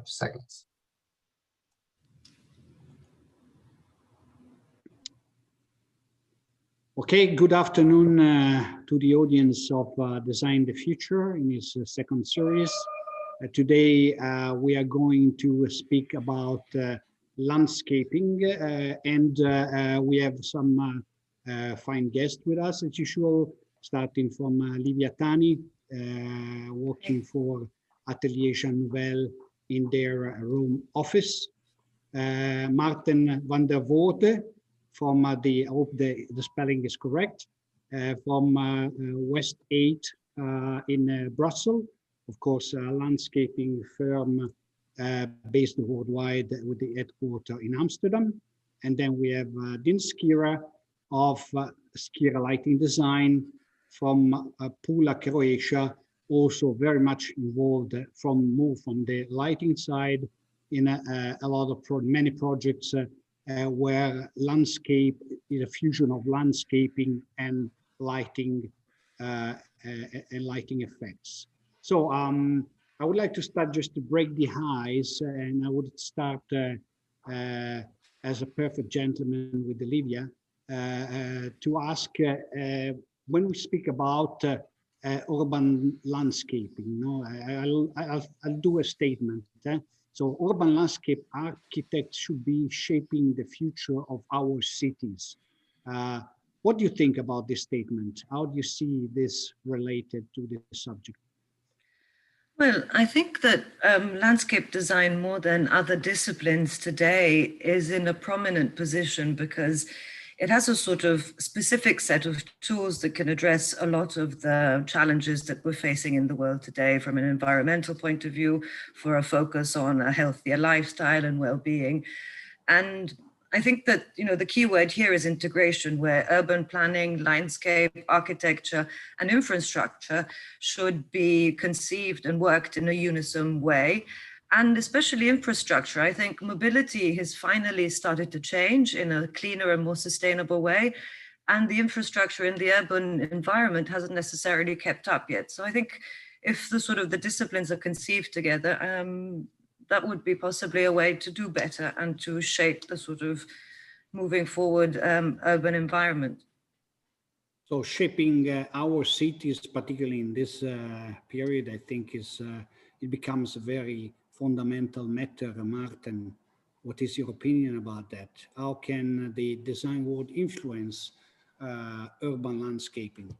seconds. Okay, good afternoon to the audience of Design the Future in its second series. Today we are going to speak about landscaping and we have some fine guests with us as usual, starting from Livia Tani, working for Atelier Jean Nouvel in their Rome office. Martin van der Voorde from I hope the spelling is correct, from West 8 in Brussels. Of course, a landscaping firm based worldwide with the headquarters in Amsterdam. And then we have Din Skira of Skira Lighting Design from Pula, Croatia, also very much involved from the lighting side in a lot of many projects where landscape is a fusion of landscaping and lighting effects. So I would like to start just to break the ice, and I would start as a perfect gentleman with Olivia to ask when we speak about urban landscaping. You know, I'll do a statement. So urban landscape architects should be shaping the future of our cities. What do you think about this statement? How do you see this related to this subject? Well, I think that landscape design, more than other disciplines today, is in a prominent position because it has a sort of specific set of tools that can address a lot of the challenges that we're facing in the world today from an environmental point of view, for a focus on a healthier lifestyle and well-being. And I think that, you know, the key word here is integration, where urban planning, landscape, architecture, and infrastructure should be conceived and worked in a unison way. And especially infrastructure. I think mobility has finally started to change in a cleaner and more sustainable way. And the infrastructure in the urban environment hasn't necessarily kept up yet. So I think if the sort of the disciplines are conceived together, that would be possibly a way to do better and to shape the sort of moving forward urban environment. So shaping our cities, particularly in this period, I think it becomes a very fundamental matter. Martin, what is your opinion about that? How can the design world influence urban landscaping?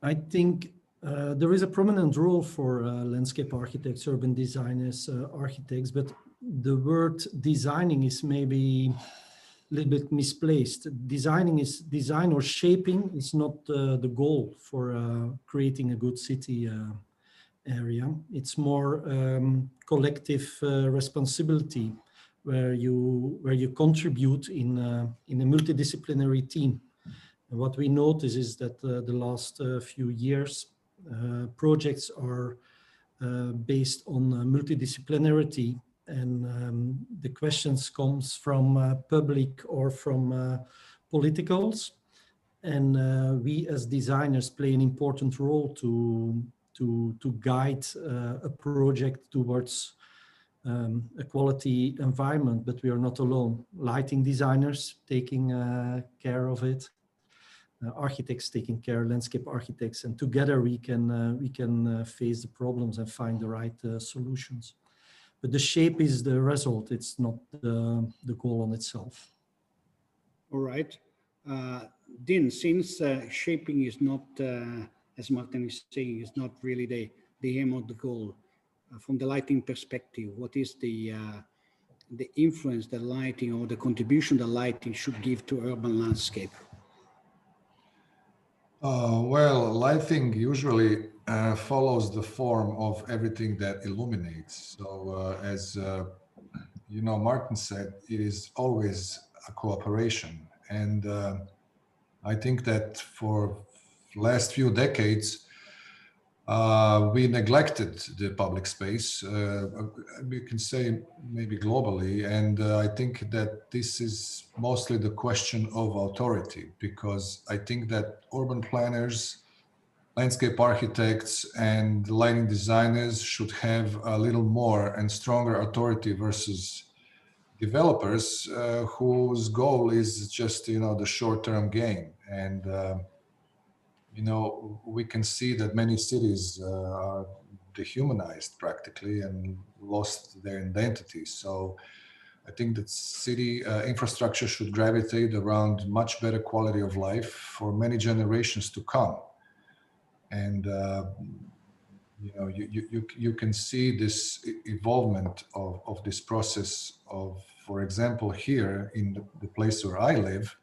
I think there is a prominent role for landscape architects, urban designers, architects, but the word designing is maybe a little bit misplaced. Design or shaping is not the goal for creating a good city area. It's more collective responsibility where you contribute in a multidisciplinary team. And what we notice is that the last few years projects are based on multidisciplinarity, and the questions comes from public or from politicals, and we as designers play an important role to guide a project towards a quality environment, but we are not alone. Lighting designers taking care of it, architects taking care, landscape architects, and together we can face the problems and find the right solutions. But the shape is the result; it's not the goal on itself. All right, Din. Since shaping is not, as Martin is saying, is not really the aim of the goal. From the lighting perspective, what is the influence that lighting or the contribution that lighting should give to urban landscape? Well, lighting usually follows the form of everything that illuminates. So as you know, Martin said, it is always a cooperation. And I think that for last few decades, we neglected the public space, we can say maybe globally, and I think that this is mostly the question of authority, because I think that urban planners landscape architects and lighting designers should have a little more and stronger authority versus developers whose goal is just, the short-term gain. And, we can see that many cities are dehumanized practically and lost their identity. So I think that city infrastructure should gravitate around much better quality of life for many generations to come. And you can see this evolvement of this process of, for example, here in the place where I live.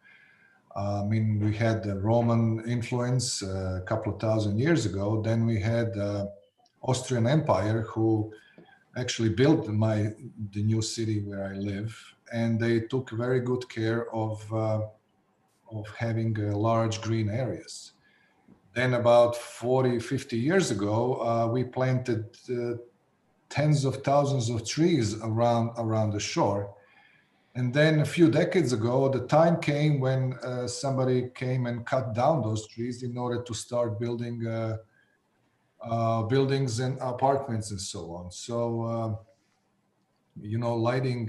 I mean, we had the Roman influence a couple of thousand years ago. Then we had Austrian Empire, who actually built the new city where I live, and they took very good care of having large green areas. Then about 40, 50 years ago, we planted tens of thousands of trees around the shore. And then a few decades ago, the time came when somebody came and cut down those trees in order to start building buildings and apartments and so on. So, lighting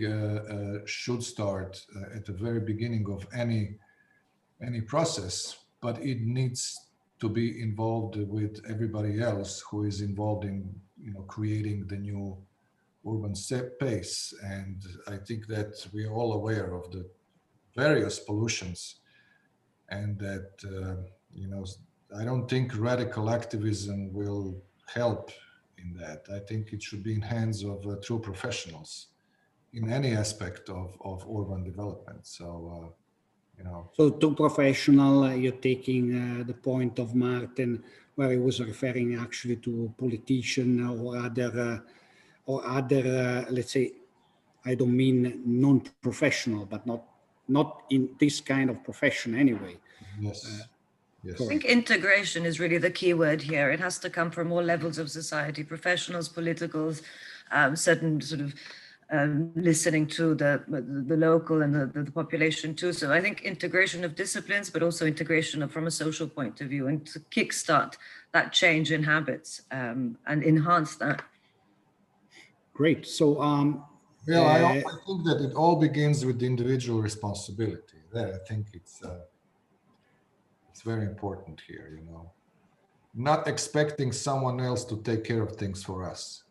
should start at the very beginning of any process, but it needs to be involved with everybody else who is involved in, creating the new urban space. And I think that we are all aware of the various pollutions, and that, I don't think radical activism will help in that. I think it should be in hands of true professionals in any aspect of urban development. So, So too professional, you're taking the point of Martin, where he was referring actually to politician or other, let's say, I don't mean non-professional, but not in this kind of profession anyway. yes. Yes. I think integration is really the key word here. It has to come from all levels of society, professionals, politicals, certain sort of listening to the local and the population too. So I think integration of disciplines, but also integration from a social point of view, and to kickstart that change in habits and enhance that. Great. So, I also think that it all begins with the individual responsibility. That I think it's very important here. Not expecting someone else to take care of things for us.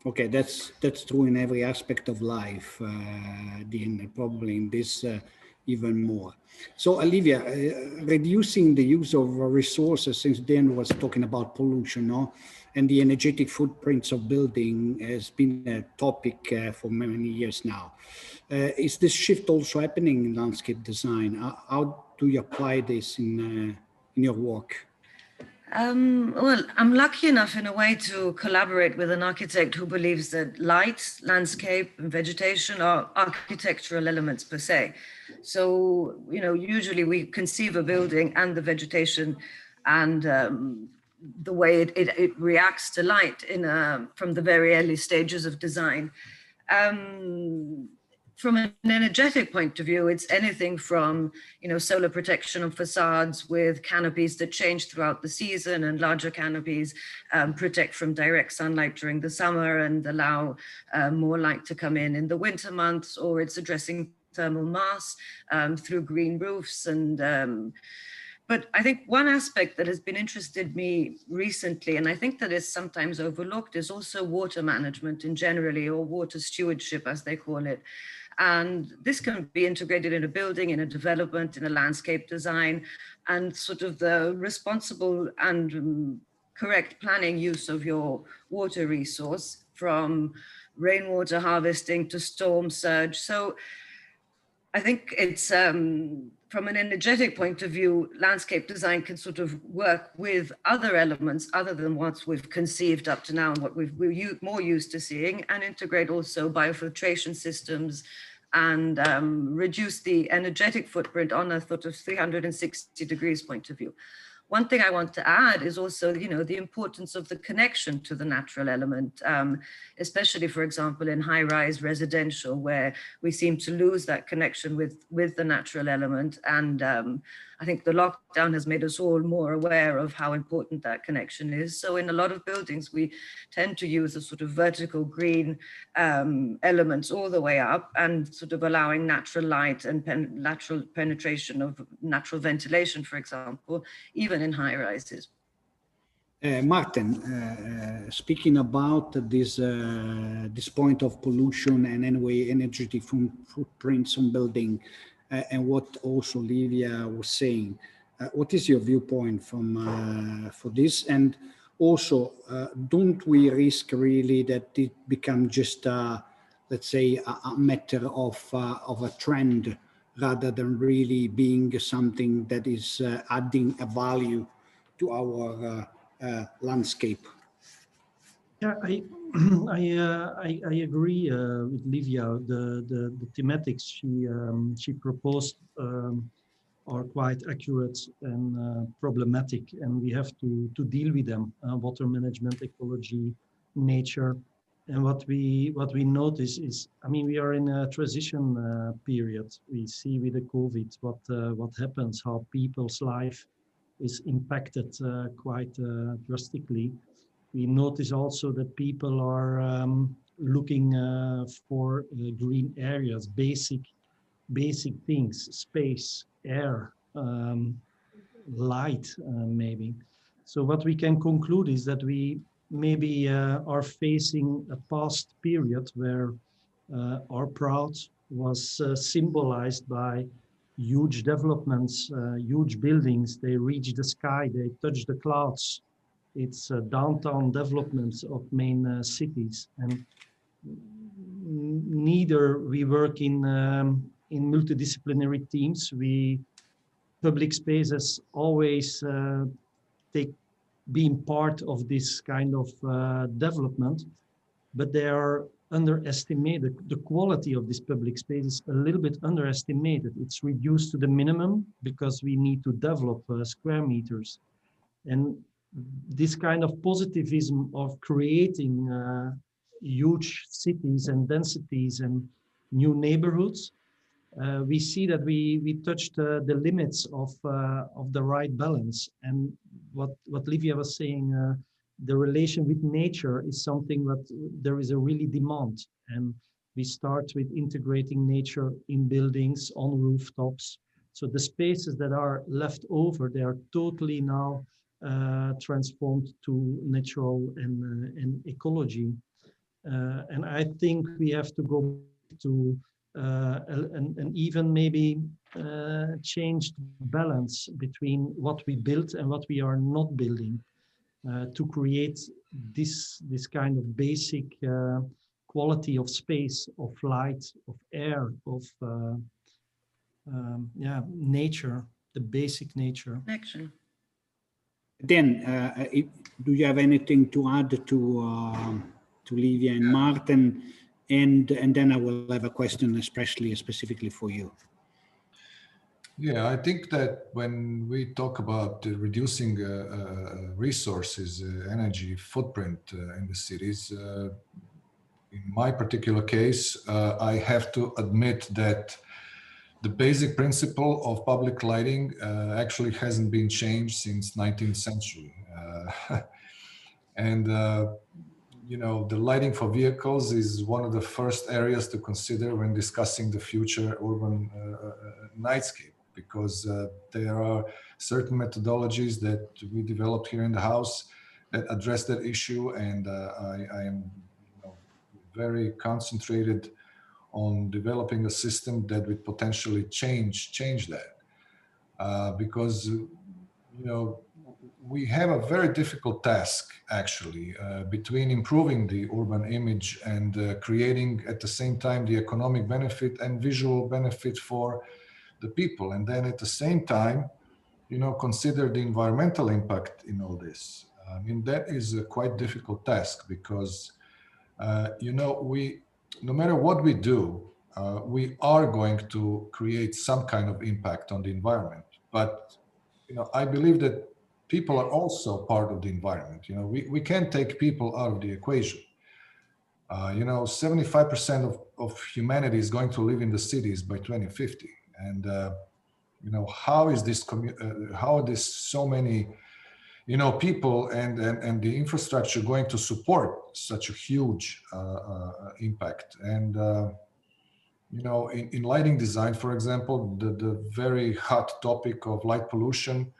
Okay, that's true in every aspect of life, Dean, probably in this even more. So, Olivia, reducing the use of resources, since Dan was talking about pollution, no? And the energetic footprints of building has been a topic for many years now. Is this shift also happening in landscape design? How do you apply this in your work? Well, I'm lucky enough in a way to collaborate with an architect who believes that light, landscape, and vegetation are architectural elements per se. So, usually we conceive a building and the vegetation and the way it reacts to light from the very early stages of design. From an energetic point of view, it's anything from, solar protection of facades with canopies that change throughout the season, and larger canopies protect from direct sunlight during the summer and allow more light to come in the winter months, or it's addressing thermal mass through green roofs. But I think one aspect that has been interested me recently, and I think that is sometimes overlooked, is also water management in generally, or water stewardship as they call it. And this can be integrated in a building, in a development, in a landscape design, and sort of the responsible and correct planning use of your water resource, from rainwater harvesting to storm surge. So I think it's from an energetic point of view, landscape design can sort of work with other elements other than what we've conceived up to now and what we're more used to seeing, and integrate also biofiltration systems and reduce the energetic footprint on a sort of 360 degrees point of view. One thing I want to add is also, the importance of the connection to the natural element, especially, for example, in high-rise residential, where we seem to lose that connection with the natural element. And I think the lockdown has made us all more aware of how important that connection is. So in a lot of buildings, we tend to use a sort of vertical green elements all the way up, and sort of allowing natural light and natural penetration of natural ventilation, for example, even in high rises. Martin, speaking about this point of pollution and anyway energetic footprints on building, and what also Livia was saying, what is your viewpoint from for this? And also, don't we risk really that it becomes just let's say a matter of a trend rather than really being something that is adding a value to our landscape? Yeah, I agree with Livia. The thematics she proposed are quite accurate and problematic, and we have to deal with them. Water management, ecology, nature, and what we notice is, I mean, we are in a transition period. We see with the COVID what happens, how people's life is impacted quite drastically. We notice also that people are looking for green areas, basic things, space, air, light, maybe. So what we can conclude is that we maybe are facing a past period where our proud was symbolized by huge developments, huge buildings. They reach the sky, they touch the clouds. It's downtown developments of main cities, and neither we work in multidisciplinary teams. Public spaces always take being part of this kind of development, but they are underestimated. The quality of this public space is a little bit underestimated. It's reduced to the minimum because we need to develop square meters. And this kind of positivism of creating huge cities and densities and new neighborhoods, we see that we touched the limits of the right balance. And what Livia was saying, the relation with nature is something that there is a really demand. And we start with integrating nature in buildings, on rooftops. So the spaces that are left over, they are totally now transformed to natural and ecology. And I think we have to go to and even maybe change the balance between what we build and what we are not building to create this kind of basic quality of space, of light, of air, of nature, the basic nature. Connection. Then, do you have anything to add to Livia and Martin? And then I will have a question especially specifically for you. Yeah, I think that when we talk about reducing resources, energy footprint in the cities, in my particular case, I have to admit that the basic principle of public lighting actually hasn't been changed since 19th century. And you know, the lighting for vehicles is one of the first areas to consider when discussing the future urban nightscape, because there are certain methodologies that we developed here in the house that address that issue, and I am very concentrated on developing a system that would potentially change that, because we have a very difficult task actually between improving the urban image and creating at the same time the economic benefit and visual benefit for the people, and then at the same time consider the environmental impact in all this. I mean, that is a quite difficult task because we, no matter what we do, we are going to create some kind of impact on the environment. But I believe that people are also part of the environment. We can't take people out of the equation. 75% of humanity is going to live in the cities by 2050, and you know, how is this, how are this so many, you know, people and the infrastructure going to support such a huge impact? And, you know, in lighting design, for example, the very hot topic of light pollution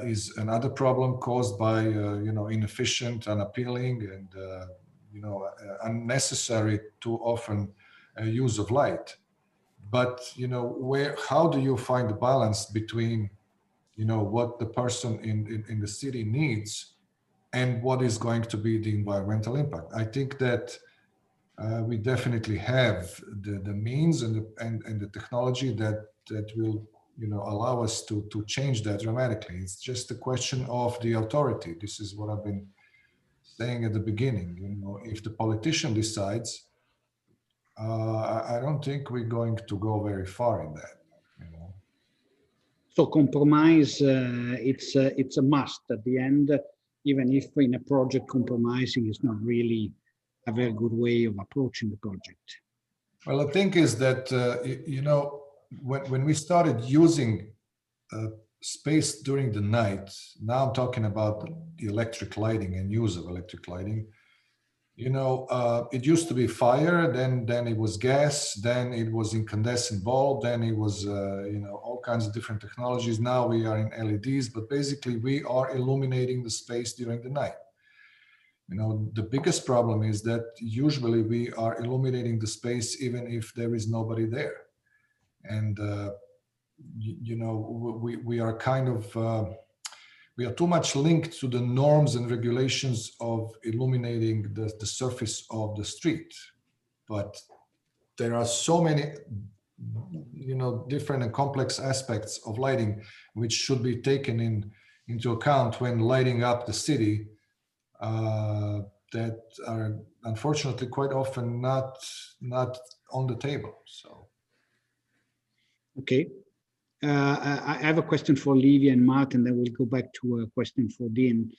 is another problem caused by, you know, inefficient, unappealing, and, you know, unnecessary too often use of light. But, you know, how do you find the balance between, you know, what the person in the city needs and what is going to be the environmental impact? I think that we definitely have the means and the technology that will, you know, allow us to change that dramatically. It's just a question of the authority. This is what I've been saying at the beginning. You know, if the politician decides, I don't think we're going to go very far in that. You know. So compromise, it's a must at the end, even if in a project compromising is not really a very good way of approaching the project. Well, the thing is that, you know, when we started using space during the night, now I'm talking about the electric lighting and use of electric lighting, you know, it used to be fire, then it was gas, then it was incandescent bulb, then it was, you know, all kinds of different technologies. Now we are in LEDs, but basically we are illuminating the space during the night. You know, the biggest problem is that usually we are illuminating the space even if there is nobody there. And, you know, we are kind of, we are too much linked to the norms and regulations of illuminating the surface of the street. But there are so many, you know, different and complex aspects of lighting which should be taken into account when lighting up the city, that are unfortunately quite often not on the table. So, Okay. I have a question for Livia and Martin, then we'll go back to a question for Dean.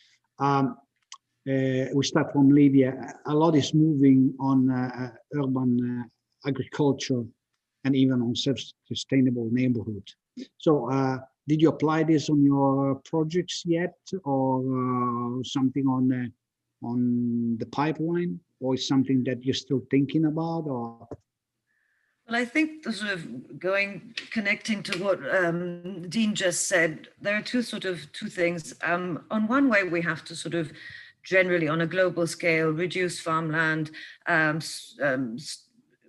We start from Livia. A lot is moving on urban agriculture and even on self-sustainable neighborhood. So did you apply this on your projects yet, or something on the pipeline, or is something that you're still thinking about? Or well, I think the sort of connecting to what Dean just said, there are two things. On one way, we have to sort of generally on a global scale, reduce farmland,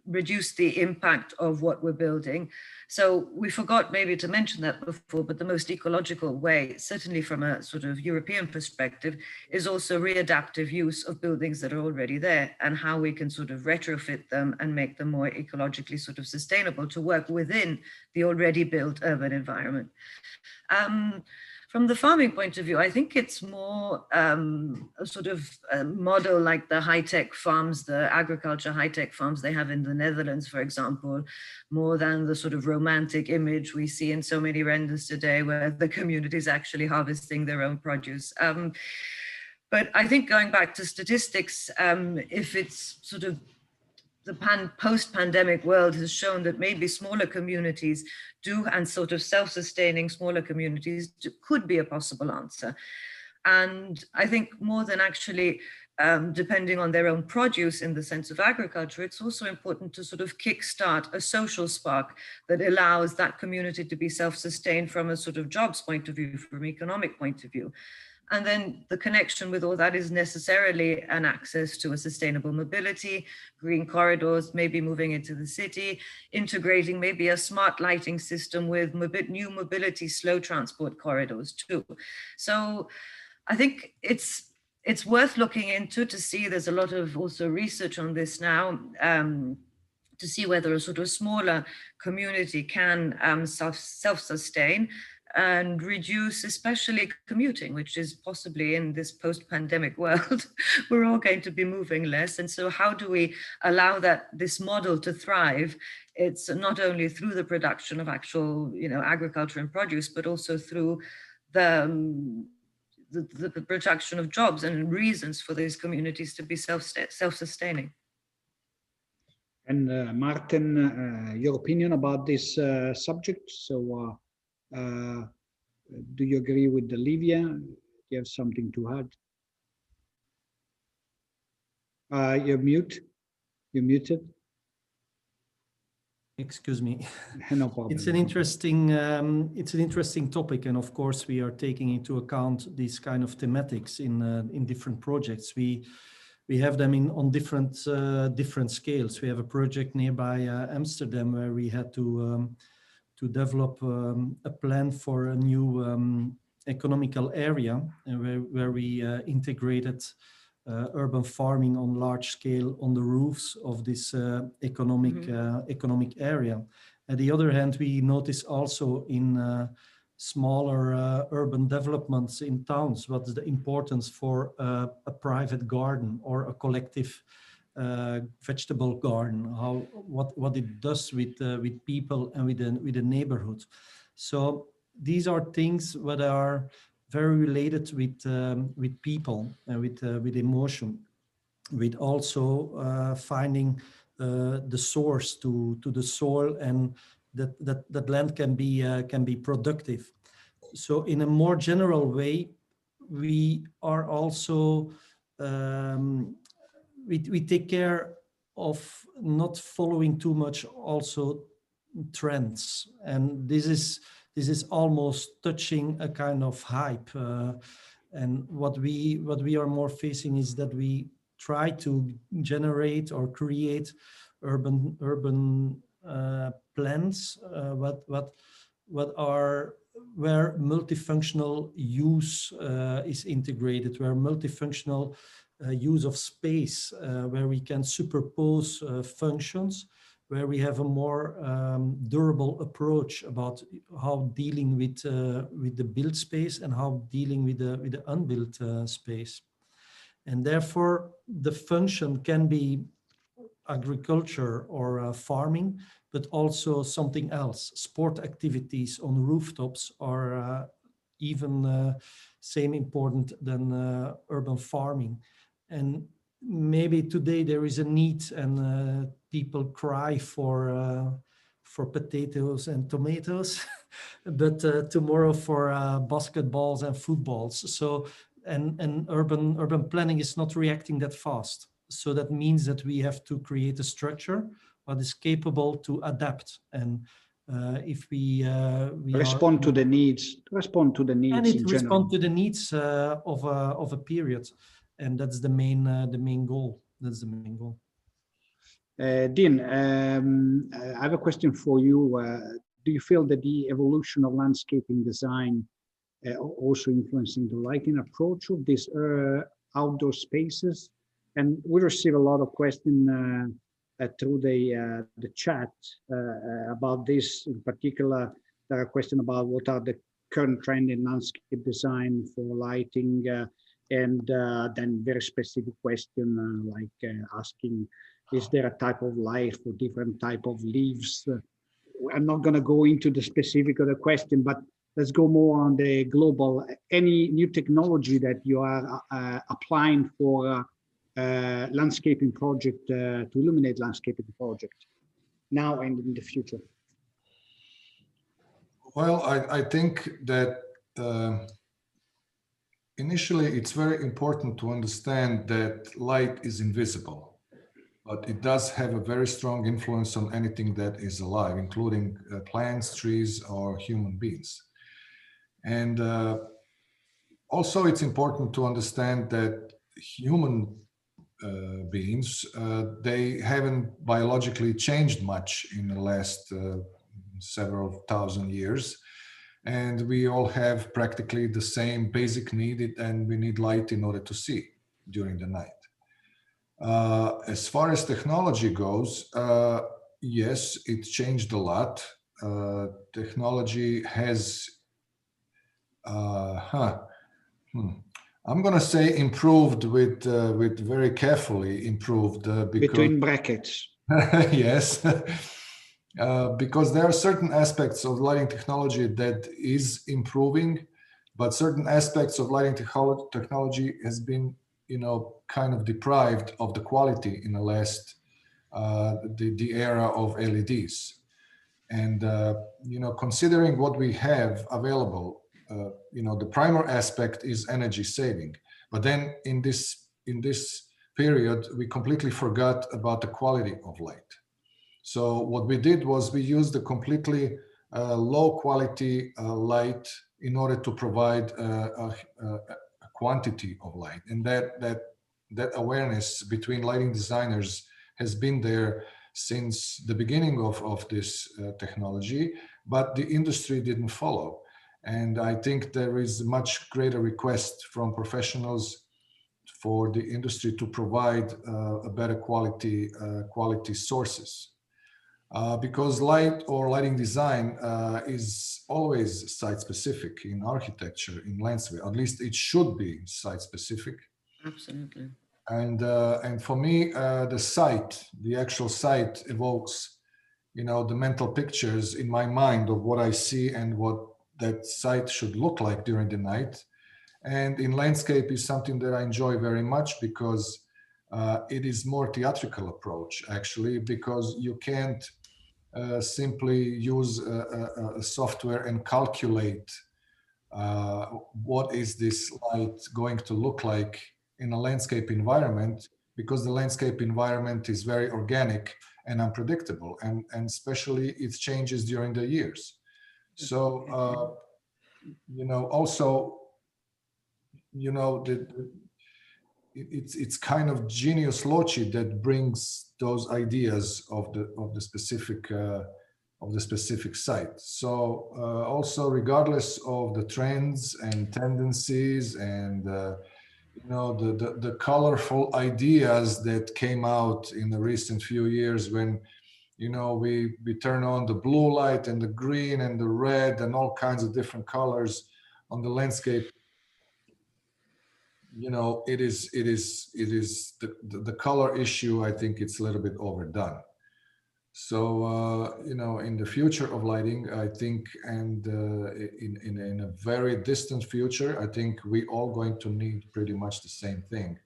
reduce the impact of what we're building. So we forgot maybe to mention that before, but the most ecological way, certainly from a sort of European perspective, is also readaptive use of buildings that are already there and how we can sort of retrofit them and make them more ecologically sort of sustainable to work within the already built urban environment. From the farming point of view, I think it's more a sort of a model like the high-tech farms, the agriculture high-tech farms they have in the Netherlands, for example, more than the sort of romantic image we see in so many renders today where the community is actually harvesting their own produce. But I think going back to statistics, if it's sort of the post-pandemic world has shown that maybe smaller communities and sort of self-sustaining smaller communities could be a possible answer. And I think more than actually depending on their own produce in the sense of agriculture, it's also important to sort of kickstart a social spark that allows that community to be self-sustained from a sort of jobs point of view, from an economic point of view. And then the connection with all that is necessarily an access to a sustainable mobility, green corridors, maybe moving into the city, integrating maybe a smart lighting system with new mobility, slow transport corridors too. So I think it's worth looking into to see, there's a lot of also research on this now, to see whether a sort of smaller community can self-sustain and reduce especially commuting, which is possibly in this post-pandemic world, we're all going to be moving less. And so how do we allow this model to thrive? It's not only through the production of actual, agriculture and produce, but also through the production of jobs and reasons for these communities to be self-sustaining. And Martin, your opinion about this subject? So, do you agree with Olivia? Do you have something to add? You're mute. You're muted. Excuse me. No problem. It's an interesting topic, and of course we are taking into account these kind of thematics in different projects. We have them on different scales. We have a project nearby Amsterdam where we had to develop a plan for a new economical area, where we integrated urban farming on large scale on the roofs of this economic area. On the other hand, we notice also in smaller urban developments in towns what's the importance for a private garden or a collective vegetable garden, what it does with people and with the neighborhood. So these are things that are very related with people and with emotion, with also finding the source to the soil, and that land can be productive. So in a more general way, we are also we take care of not following too much also trends, and this is almost touching a kind of hype, and what we are more facing is that we try to generate or create urban plans what are where multifunctional use is integrated, where multifunctional use of space, where we can superpose functions, where we have a more durable approach about how dealing with the built space and how dealing with the unbuilt space. And therefore, the function can be agriculture or farming, but also something else. Sport activities on rooftops are even same important than urban farming. And maybe today there is a need, and people cry for potatoes and tomatoes, but tomorrow for basketballs and footballs. So and urban planning is not reacting that fast. So that means that we have to create a structure that is capable to adapt. And if we respond to the needs and it in respond general. to the needs of a period, and that's the main goal. That's the main goal. Dean, I have a question for you. Do you feel that the evolution of landscaping design also influencing the lighting approach of these outdoor spaces? And we receive a lot of questions through the chat about this. In particular, there are questions about what are the current trend in landscape design for lighting, and then very specific question like asking, is there a type of light for different type of leaves? I'm not going to go into the specific of the question, but let's go more on the global. Any new technology that you are applying for landscaping project to illuminate landscaping project now and in the future? Well, I think that initially it's very important to understand that light is invisible, but it does have a very strong influence on anything that is alive, including plants, trees, or human beings. And also it's important to understand that human beings, they haven't biologically changed much in the last several thousand years. And we all have practically the same basic need, and we need light in order to see during the night. As far as technology goes, yes, it changed a lot. Technology has, I'm going to say improved with very carefully improved. Because, between brackets. Yes. Because there are certain aspects of lighting technology that is improving, but certain aspects of lighting technology has been, kind of deprived of the quality in the last, the era of LEDs. And, considering what we have available, the primary aspect is energy saving. But then in this period, we completely forgot about the quality of light. So what we did was we used a completely low quality light in order to provide a quantity of light. And that awareness between lighting designers has been there since the beginning of this technology, but the industry didn't follow. And I think there is much greater request from professionals for the industry to provide a better quality sources. Because light or lighting design is always site-specific in architecture, in landscape. At least it should be site-specific. Absolutely. And for me, the actual site evokes, the mental pictures in my mind of what I see and what that site should look like during the night. And in landscape is something that I enjoy very much because it is more theatrical approach, actually, because you can't simply use a software and calculate what is this light going to look like in a landscape environment, because the landscape environment is very organic and unpredictable, and especially it changes during the years. So, also, it's kind of genius loci that brings those ideas of the specific site. So also, regardless of the trends and tendencies and the colorful ideas that came out in the recent few years, when we turn on the blue light and the green and the red and all kinds of different colors on the landscape, it is the color issue. I think it's a little bit overdone. So in the future of lighting, I think, and in a very distant future, I think we all going to need pretty much the same thing.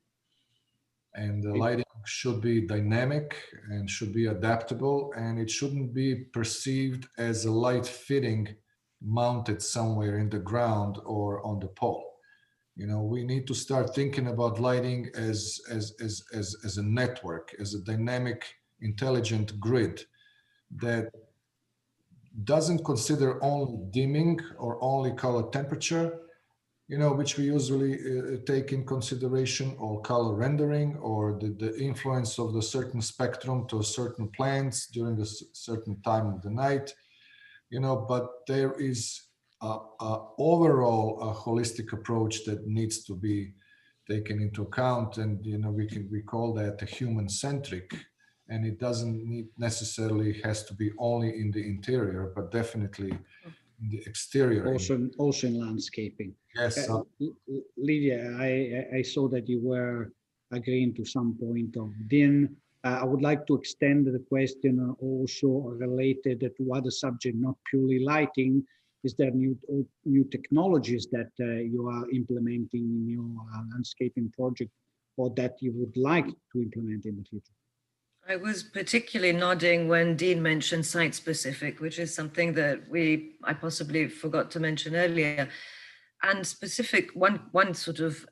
And the lighting should be dynamic and should be adaptable, and it shouldn't be perceived as a light fitting mounted somewhere in the ground or on the pole. We need to start thinking about lighting as a network, as a dynamic, intelligent grid that doesn't consider only dimming or only color temperature, which we usually take in consideration, or color rendering, or the influence of the certain spectrum to certain plants during a certain time of the night, but there is overall a holistic approach that needs to be taken into account, and we call that a human-centric, and it doesn't necessarily has to be only in the interior, but definitely in the exterior. Also in landscaping. Yes. Lydia, I saw that you were agreeing to some point of DIN. I would like to extend the question also related to other subject, not purely lighting. Is there new technologies that you are implementing in your landscaping project, or that you would like to implement in the future? I was particularly nodding when Dean mentioned site-specific, which is something that I possibly forgot to mention earlier. And specific, one sort of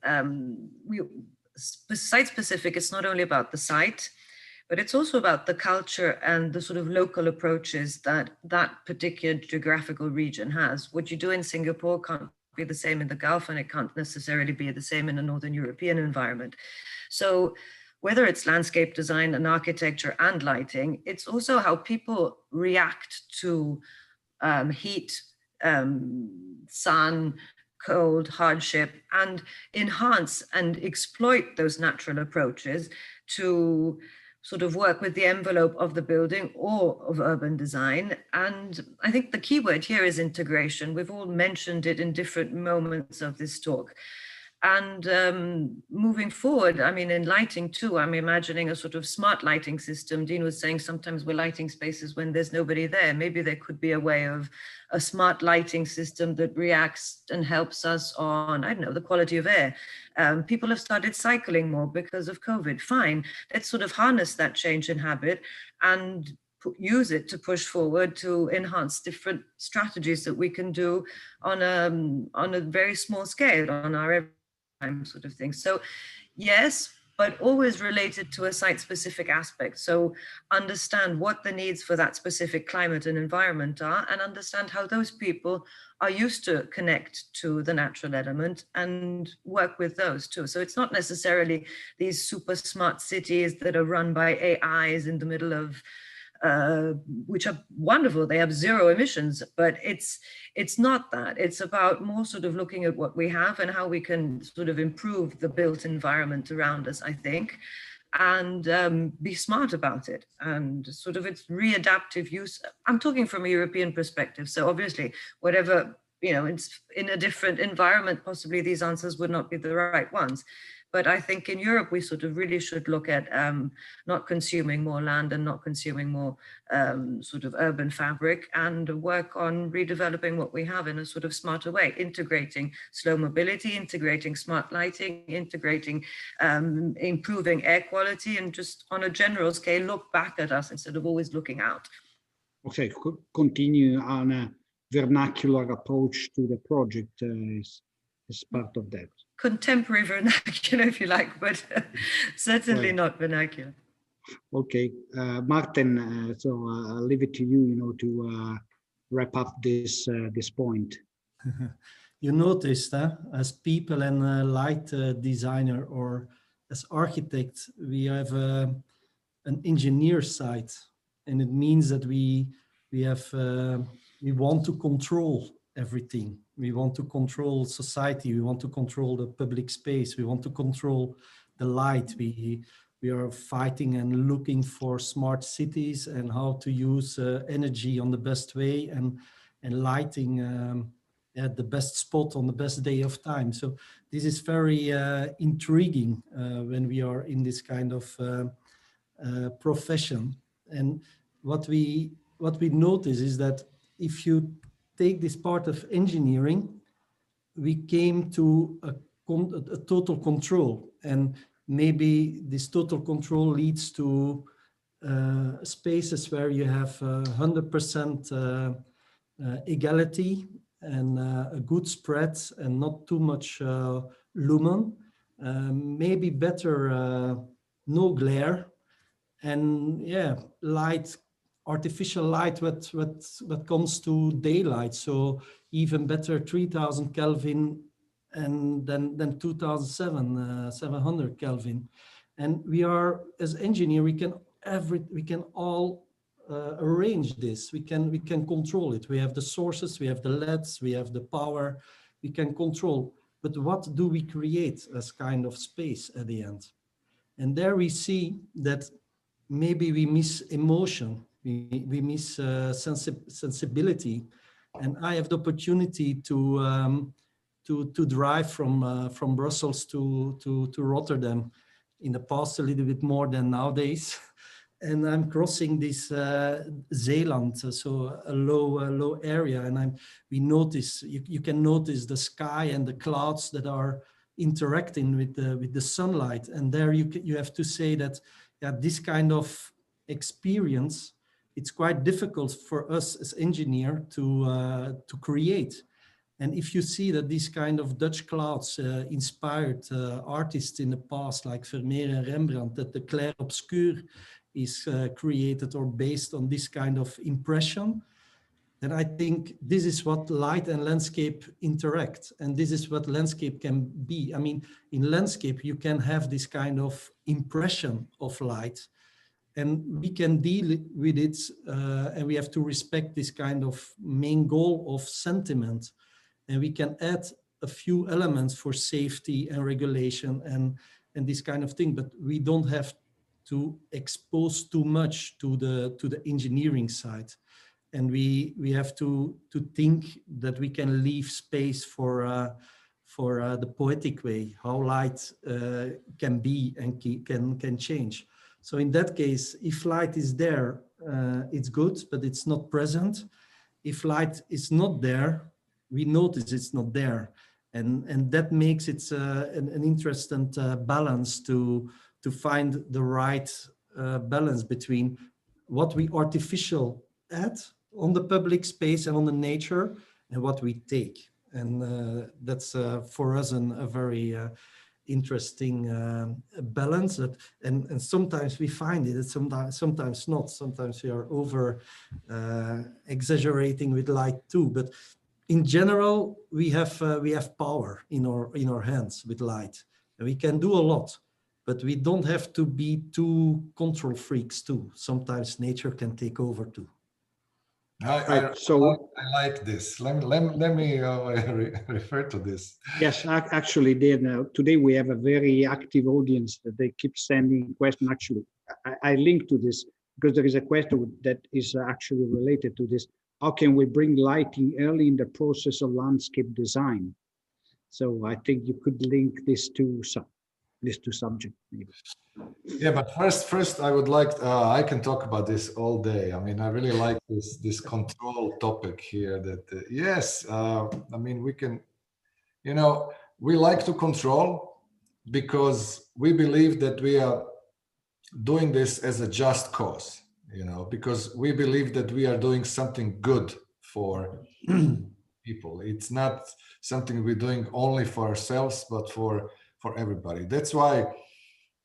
site-specific, it's not only about the site, but it's also about the culture and the sort of local approaches that that particular geographical region has. What you do in Singapore can't be the same in the Gulf, and it can't necessarily be the same in a Northern European environment. So whether it's landscape design and architecture and lighting, it's also how people react to heat, sun, cold, hardship, and enhance and exploit those natural approaches to sort of work with the envelope of the building or of urban design. And I think the key word here is integration. We've all mentioned it in different moments of this talk. And moving forward, I mean, in lighting too, I'm imagining a sort of smart lighting system. Dean was saying sometimes we're lighting spaces when there's nobody there. Maybe there could be a way of a smart lighting system that reacts and helps us on, I don't know, the quality of air. People have started cycling more because of COVID. Fine, let's sort of harness that change in habit and use it to push forward to enhance different strategies that we can do on a very small scale on our sort of thing. So yes, but always related to a site-specific aspect. So understand what the needs for that specific climate and environment are, and understand how those people are used to connect to the natural element and work with those too. So it's not necessarily these super smart cities that are run by AIs in the middle of which are wonderful. They have zero emissions, but it's not that. It's about more sort of looking at what we have and how we can sort of improve the built environment around us, I think, and be smart about it. And sort of its readaptive use. I'm talking from a European perspective. So obviously, whatever, you know, it's in a different environment, possibly these answers would not be the right ones. But I think in Europe, we sort of really should look at not consuming more land and not consuming more sort of urban fabric, and work on redeveloping what we have in a sort of smarter way, integrating slow mobility, integrating smart lighting, integrating improving air quality, and just on a general scale, look back at us instead of always looking out. Okay, continue on a vernacular approach to the project is part of that. Contemporary vernacular, if you like, but certainly not vernacular. Okay, Martin, so I'll leave it to you, you know, to wrap up this point. You noticed, as people and light designer or as architects, we have an engineer side, and it means that we want to control everything. We want to control society. We want to control the public space. We want to control the light. We are fighting and looking for smart cities and how to use energy on the best way, and lighting at the best spot on the best day of time. So this is very intriguing when we are in this kind of profession. And what we notice is that if you take this part of engineering, we came to a total control, and maybe this total control leads to spaces where you have 100% equality and a good spread and not too much lumen, maybe better no glare, and yeah, light, artificial light what comes to daylight. So even better 3000 Kelvin and then 2700 Kelvin. And we are, as engineer, we can all arrange this. We can control it. We have the sources, we have the LEDs, we have the power, we can control. But what do we create as kind of space at the end? And there we see that maybe we miss emotion, we miss sensibility. And I have the opportunity to drive from Brussels to Rotterdam, in the past a little bit more than nowadays. And I'm crossing this Zeeland, so a low area, and we notice, you can notice the sky and the clouds that are interacting with the sunlight. And there you have to say that, yeah, this kind of experience, it's quite difficult for us as engineer to create. And if you see that these kind of Dutch clouds inspired artists in the past, like Vermeer and Rembrandt, that the clair obscur is created or based on this kind of impression, then I think this is what light and landscape interact. And this is what landscape can be. I mean, in landscape, you can have this kind of impression of light, and we can deal with it, and we have to respect this kind of main goal of sentiment. And we can add a few elements for safety and regulation and this kind of thing, but we don't have to expose too much to the engineering side. And we have to think that we can leave space for for the poetic way, how light can be and can change. So in that case, if light is there, it's good, but it's not present. If light is not there, we notice it's not there. And that makes it an interesting balance to find the right balance between what we artificial add on the public space and on the nature and what we take. And that's for us a very interesting balance. And sometimes we find it, sometimes not. Sometimes we are over exaggerating with light too. But in general, we have power in our hands with light, and we can do a lot. But we don't have to be too control freaks too. Sometimes nature can take over too. I like this. Let me refer to this. Yes, actually, today we have a very active audience that they keep sending questions. Actually, I link to this because there is a question that is actually related to this. How can we bring lighting early in the process of landscape design? So I think you could link these two subjects. Maybe. Yeah, but first I would like I can talk about this all day. I mean, I really like this control topic here. That yes, I mean we can, you know, we like to control because we believe that we are doing this as a just cause. You know, because we believe that we are doing something good for people. It's not something we're doing only for ourselves, but for everybody. That's why.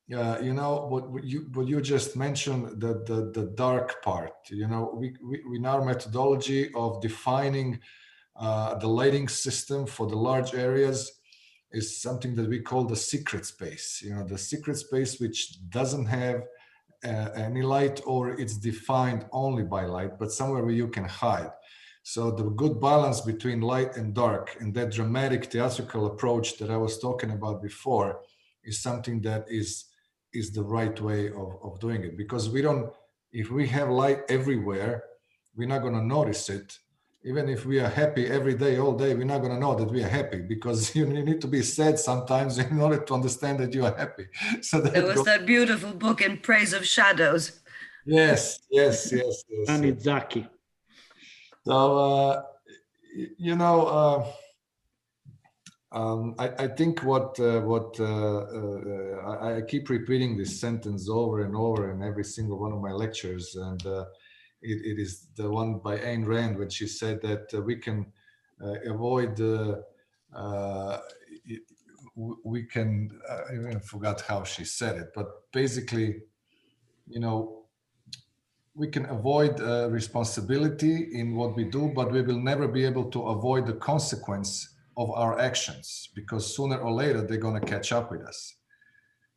You know what you just mentioned, the dark part. You know, we in our methodology of defining the lighting system for the large areas is something that we call the secret space. You know, the secret space which doesn't have any light, or it's defined only by light, but somewhere where you can hide. So the good balance between light and dark and that dramatic theatrical approach that I was talking about before is something that is the right way of doing it, because if we have light everywhere, we're not going to notice it. Even if we are happy every day, all day, we're not going to know that we are happy, because you need to be sad sometimes in order to understand that you are happy. So there was that beautiful book In Praise of Shadows. Yes. Tanizaki. So, you know, I think I keep repeating this sentence over and over in every single one of my lectures, and it is the one by Ayn Rand when she said that we can avoid. We can. I forgot how she said it, but basically, you know, we can avoid responsibility in what we do, but we will never be able to avoid the consequence of our actions, because sooner or later they're going to catch up with us.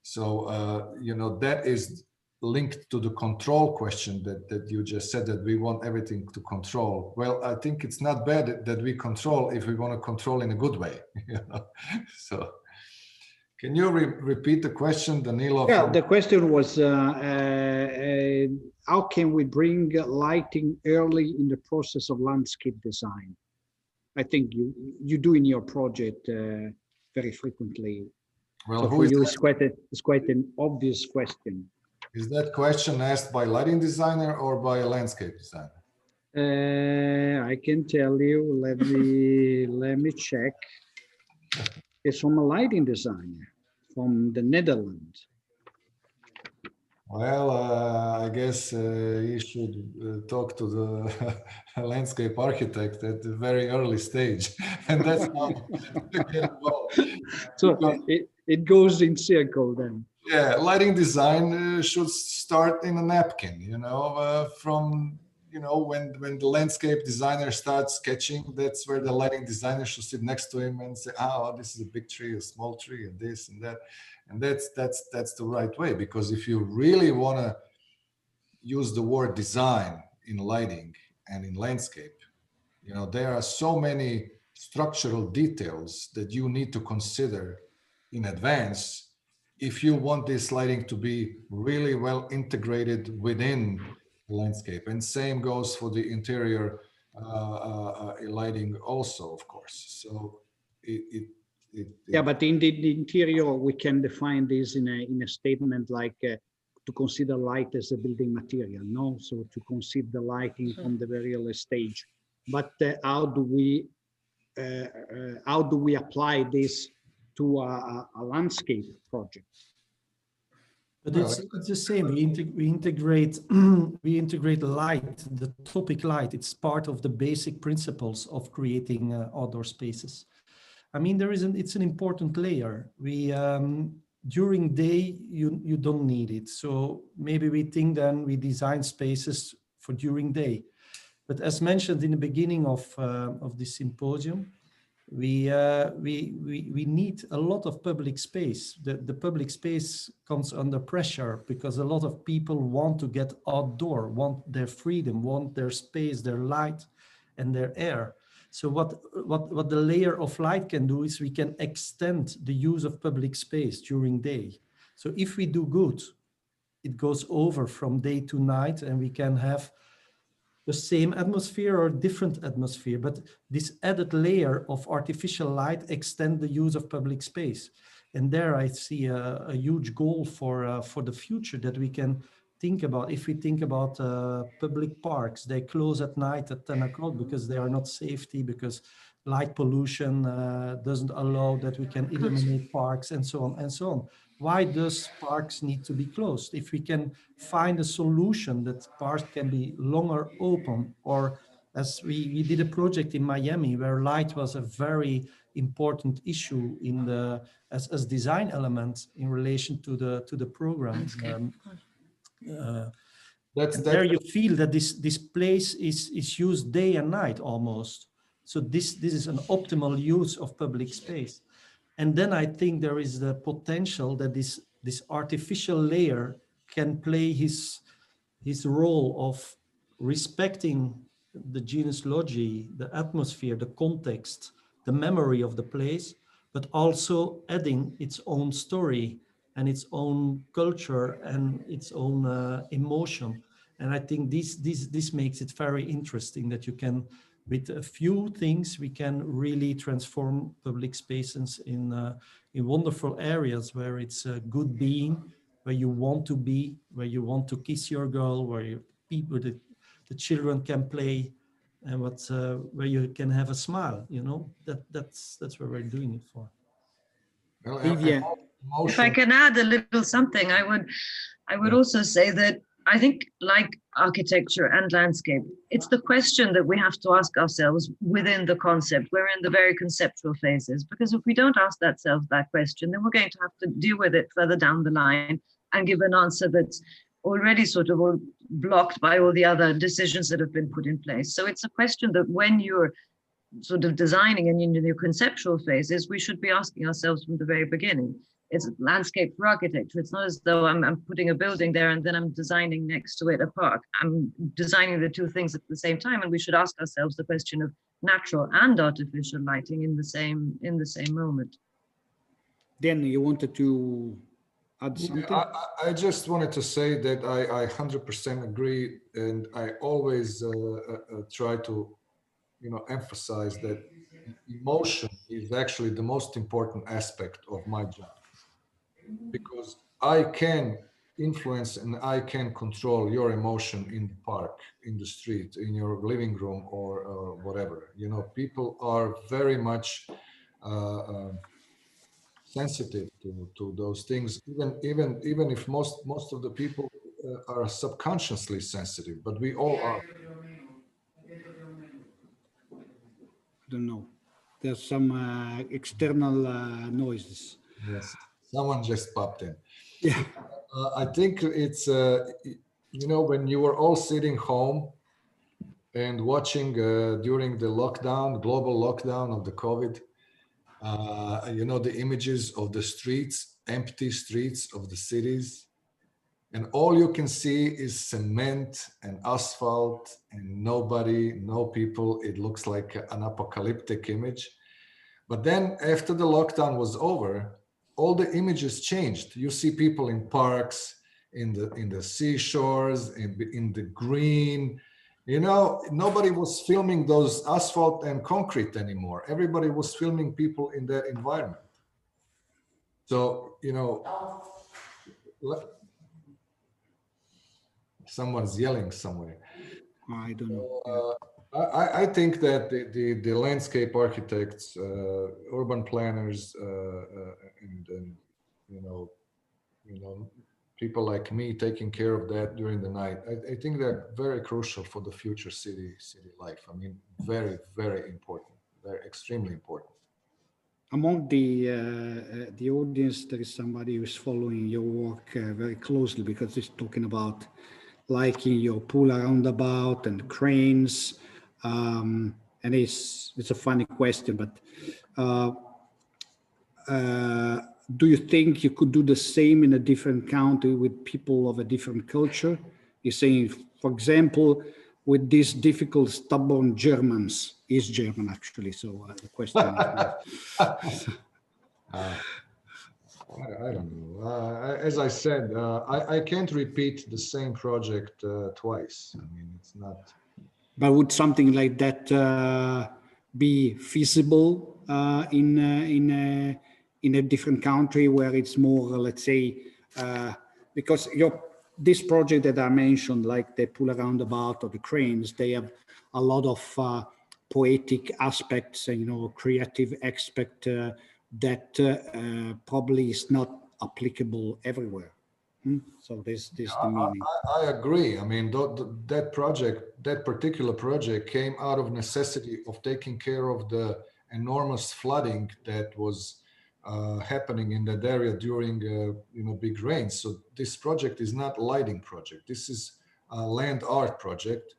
So you know, that is linked to the control question that you just said, that we want everything to control. Well, I think it's not bad that we control if we want to control in a good way. You know? So can you repeat the question, Danilo? Yeah, the question was how can we bring lighting early in the process of landscape design? I think you do in your project very frequently. Well, so for you, it's quite an obvious question. Is that question asked by a lighting designer or by a landscape designer? I can tell you. Let me check. It's from a lighting designer from the Netherlands. Well, I guess you should talk to the landscape architect at the very early stage, and that's how you get involved. So it goes in circle then. Yeah, lighting design should start in a napkin. You know, from when the landscape designer starts sketching, that's where the lighting designer should sit next to him and say, "Oh, this is a big tree, a small tree, and this and that." And that's the right way, because if you really want to use the word design in lighting and in landscape, you know, there are so many structural details that you need to consider in advance if you want this lighting to be really well integrated within the landscape. And same goes for the interior lighting also, of course. So Yeah, but in the interior, we can define this in a statement like to consider light as a building material, no? So to consider lighting from the very early stage. But how do we apply this to a landscape project? But Well, it's the same. We integrate we integrate light, the topic light. It's part of the basic principles of creating outdoor spaces. I mean, it's an important layer. We during day you don't need it. So maybe we think then we design spaces for during day. But as mentioned in the beginning of this symposium, we need a lot of public space. The public space comes under pressure because a lot of people want to get outdoor, want their freedom, want their space, their light and their air. So what the layer of light can do is we can extend the use of public space during day. So if we do good, it goes over from day to night and we can have the same atmosphere or different atmosphere, but this added layer of artificial light extend the use of public space. And there I see a huge goal for the future that we can think about. If we think about public parks, they close at night at 10 o'clock because they are not safety, because light pollution doesn't allow that we can illuminate parks and so on and so on. Why does parks need to be closed? If we can find a solution that parks can be longer open, or as we did a project in Miami where light was a very important issue in the as design elements in relation to the program. And there you feel that this place is used day and night almost. So this is an optimal use of public space. And then I think there is the potential that this artificial layer can play his role of respecting the genus loci, the atmosphere, the context, the memory of the place, but also adding its own story and its own culture and its own emotion. And I think this makes it very interesting that you can, with a few things, we can really transform public spaces in wonderful areas where it's a good being, where you want to be, where you want to kiss your girl, where the children can play, and where you can have a smile. You know, that's where we're doing it for. If I can add a little something, I would also say that I think, like architecture and landscape, it's the question that we have to ask ourselves within the concept. We're in the very conceptual phases, because if we don't ask ourselves that question, then we're going to have to deal with it further down the line and give an answer that's already sort of blocked by all the other decisions that have been put in place. So it's a question that when you're sort of designing and in your conceptual phases, we should be asking ourselves from the very beginning. It's landscape for architecture. It's not as though I'm putting a building there and then I'm designing next to it a park. I'm designing the two things at the same time, and we should ask ourselves the question of natural and artificial lighting in the same moment. Dan, you wanted to add something? Yeah, I just wanted to say that I 100% agree, and I always try to emphasize that emotion is actually the most important aspect of my job, because I can influence and I can control your emotion in the park, in the street, in your living room, or whatever. People are very much sensitive to those things, even if most of the people are subconsciously sensitive, but we all are. I don't know. There's some external noises. Yes, someone just popped in. Yeah. I think it's, when you were all sitting home and watching during the global lockdown of the COVID, the images of the streets, empty streets of the cities, and all you can see is cement and asphalt and no people. It looks like an apocalyptic image. But then after the lockdown was over, all the images changed. You see people in parks, in the seashores, in the green. Nobody was filming those asphalt and concrete anymore. Everybody was filming people in that environment. So, someone's yelling somewhere. I don't know. I think that the landscape architects, urban planners, and people like me taking care of that during the night. I think they're very crucial for the future city life. I mean, very, very important. They're extremely important. Among the audience, there is somebody who's following your work very closely, because it's talking about liking your pool roundabout and cranes. And it's a funny question, but do you think you could do the same in a different country with people of a different culture? You're saying, for example, with these difficult, stubborn Germans. He's German, actually, so the question is... I don't know. As I said, I can't repeat the same project twice. I mean, it's not. But would something like that be feasible in a different country where it's more, let's say, because this project that I mentioned, like the pull roundabout or the cranes, they have a lot of poetic aspects and creative aspect that probably is not applicable everywhere. So this the meaning. I agree. I mean, that particular project came out of necessity of taking care of the enormous flooding that was happening in that area during big rains. So this project is not a lighting project. This is a land art project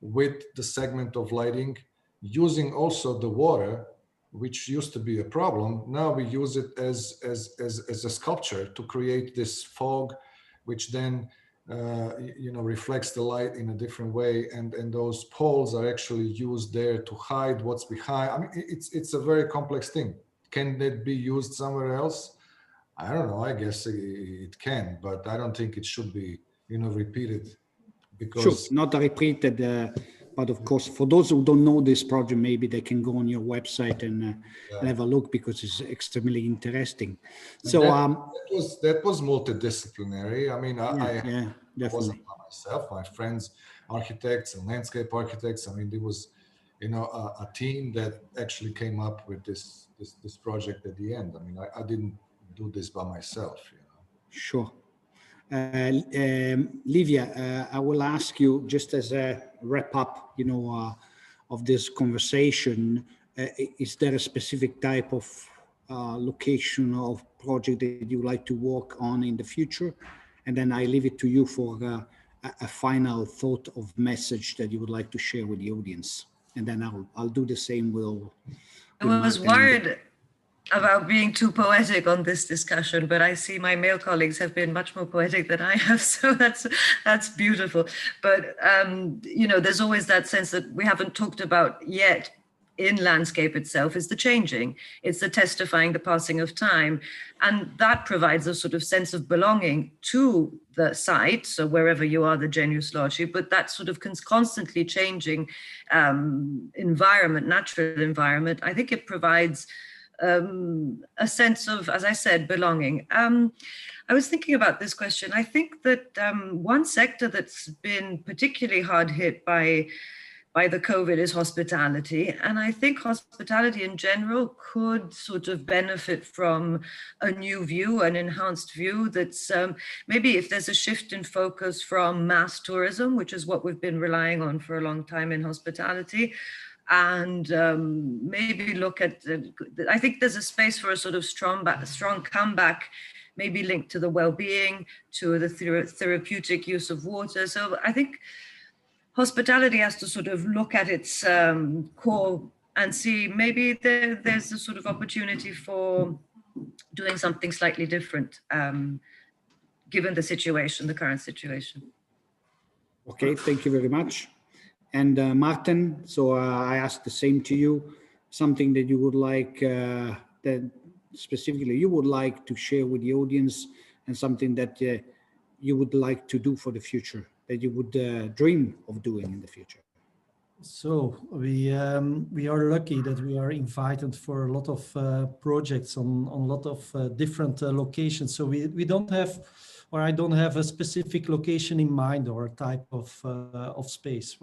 with the segment of lighting, using also the water, which used to be a problem. Now we use it as a sculpture to create this fog, which then reflects the light in a different way, and those poles are actually used there to hide what's behind. I mean, it's a very complex thing. Can that be used somewhere else? I don't know. I guess it can, but I don't think it should be repeated, because sure, not repeated. But of course, for those who don't know this project, maybe they can go on your website and have a look, because it's extremely interesting. So that was multidisciplinary. I mean, I wasn't by myself. My friends, architects and landscape architects. I mean, there was, a team that actually came up with this project at the end. I mean, I didn't do this by myself. Sure. Livia, I will ask you, just as a wrap up, of this conversation, is there a specific type of location of project that you like to work on in the future? And then I leave it to you for a final thought of message that you would like to share with the audience. And then I'll do the same with I was worried about being too poetic on this discussion, but I see my male colleagues have been much more poetic than I have, so that's beautiful. But there's always that sense that we haven't talked about yet in landscape itself, is the changing. It's the testifying the passing of time, and that provides a sort of sense of belonging to the site, so wherever you are, the genius loci, but that sort of constantly changing environment, natural environment, I think it provides a sense of, as I said, belonging. I was thinking about this question. I think that one sector that's been particularly hard hit by the COVID is hospitality. And I think hospitality in general could sort of benefit from a new view, an enhanced view that's maybe if there's a shift in focus from mass tourism, which is what we've been relying on for a long time in hospitality, and maybe look at, I think there's a space for a sort of strong comeback, maybe linked to the well-being, to the therapeutic use of water. So I think hospitality has to sort of look at its core and see maybe there's a sort of opportunity for doing something slightly different, given the situation, the current situation. Okay, thank you very much. And Martin, so I asked the same to you, something that you would like, that specifically you would like to share with the audience, and something that you would like to do for the future, that you would dream of doing in the future. So we are lucky that we are invited for a lot of projects on a lot of different locations. So we don't have, or I don't have a specific location in mind or a type of space.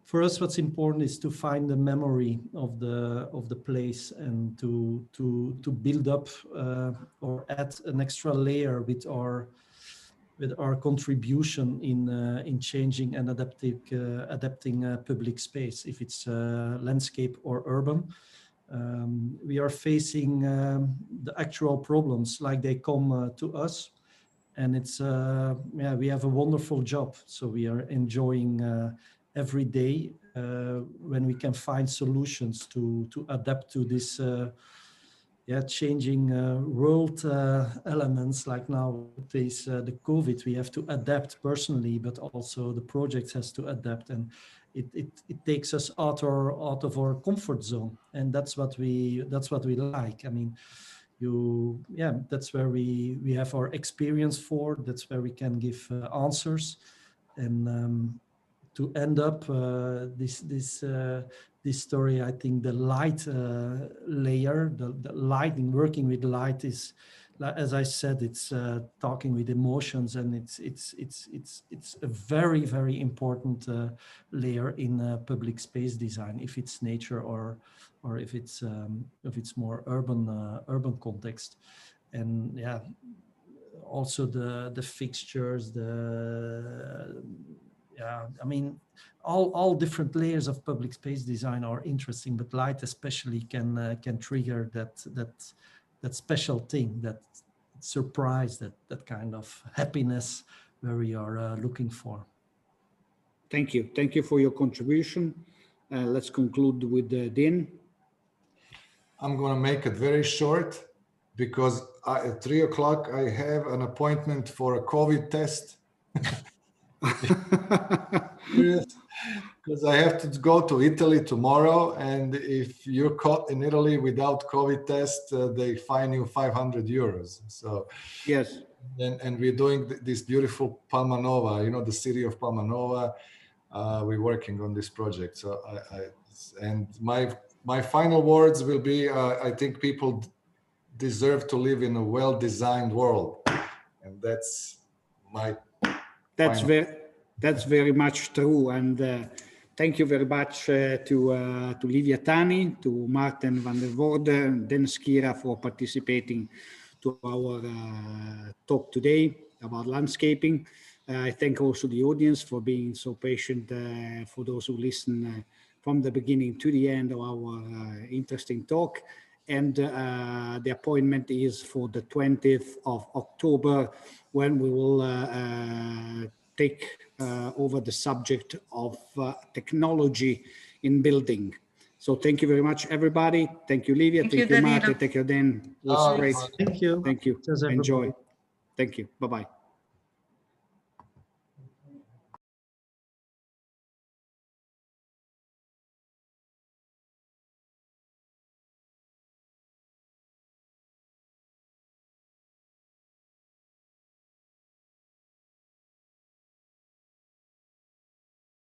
For us, what's important is to find the memory of the place and to build up or add an extra layer with our contribution in changing and adapting public space, if it's landscape or urban. We are facing the actual problems like they come to us, and it's we have a wonderful job. So we are enjoying every day when we can find solutions to adapt to this changing world elements, like nowadays the COVID. We have to adapt personally, but also the project has to adapt, and it takes us out of our comfort zone, and that's what we like. I mean, that's where we have our experience for. That's where we can give answers, and to end up this story, I think the light layer, the lighting, working with light is, as I said, it's talking with emotions, and it's a very, very important layer in public space design, if it's nature or if it's more urban context. And also the fixtures, I mean, all different layers of public space design are interesting, but light especially can trigger that special thing, that surprise, that kind of happiness where we are looking for. Thank you for your contribution. Let's conclude with Dean. I'm going to make it very short because at 3 o'clock I have an appointment for a COVID test. Because I have to go to Italy tomorrow, and if you're caught in Italy without COVID test, they fine you 500 euros. So yes, and we're doing this beautiful Palma Nova, you know, the city of Palma Nova. We're working on this project. So and my final words will be, I think people deserve to live in a well-designed world, and that's my that's very much true. And thank you very much to Livia Tani, to Martin van der Voorde, and Dennis Kira for participating to our talk today about landscaping. I thank also the audience for being so patient, for those who listen from the beginning to the end of our interesting talk. And the appointment is for the 20th of October, when we will take over the subject of technology in building. So thank you very much, everybody. Thank you, Livia. Thank you, Martin. Thank you, Dan. It was great. Thank you. Thank you. Enjoy. Thank you. Bye-bye.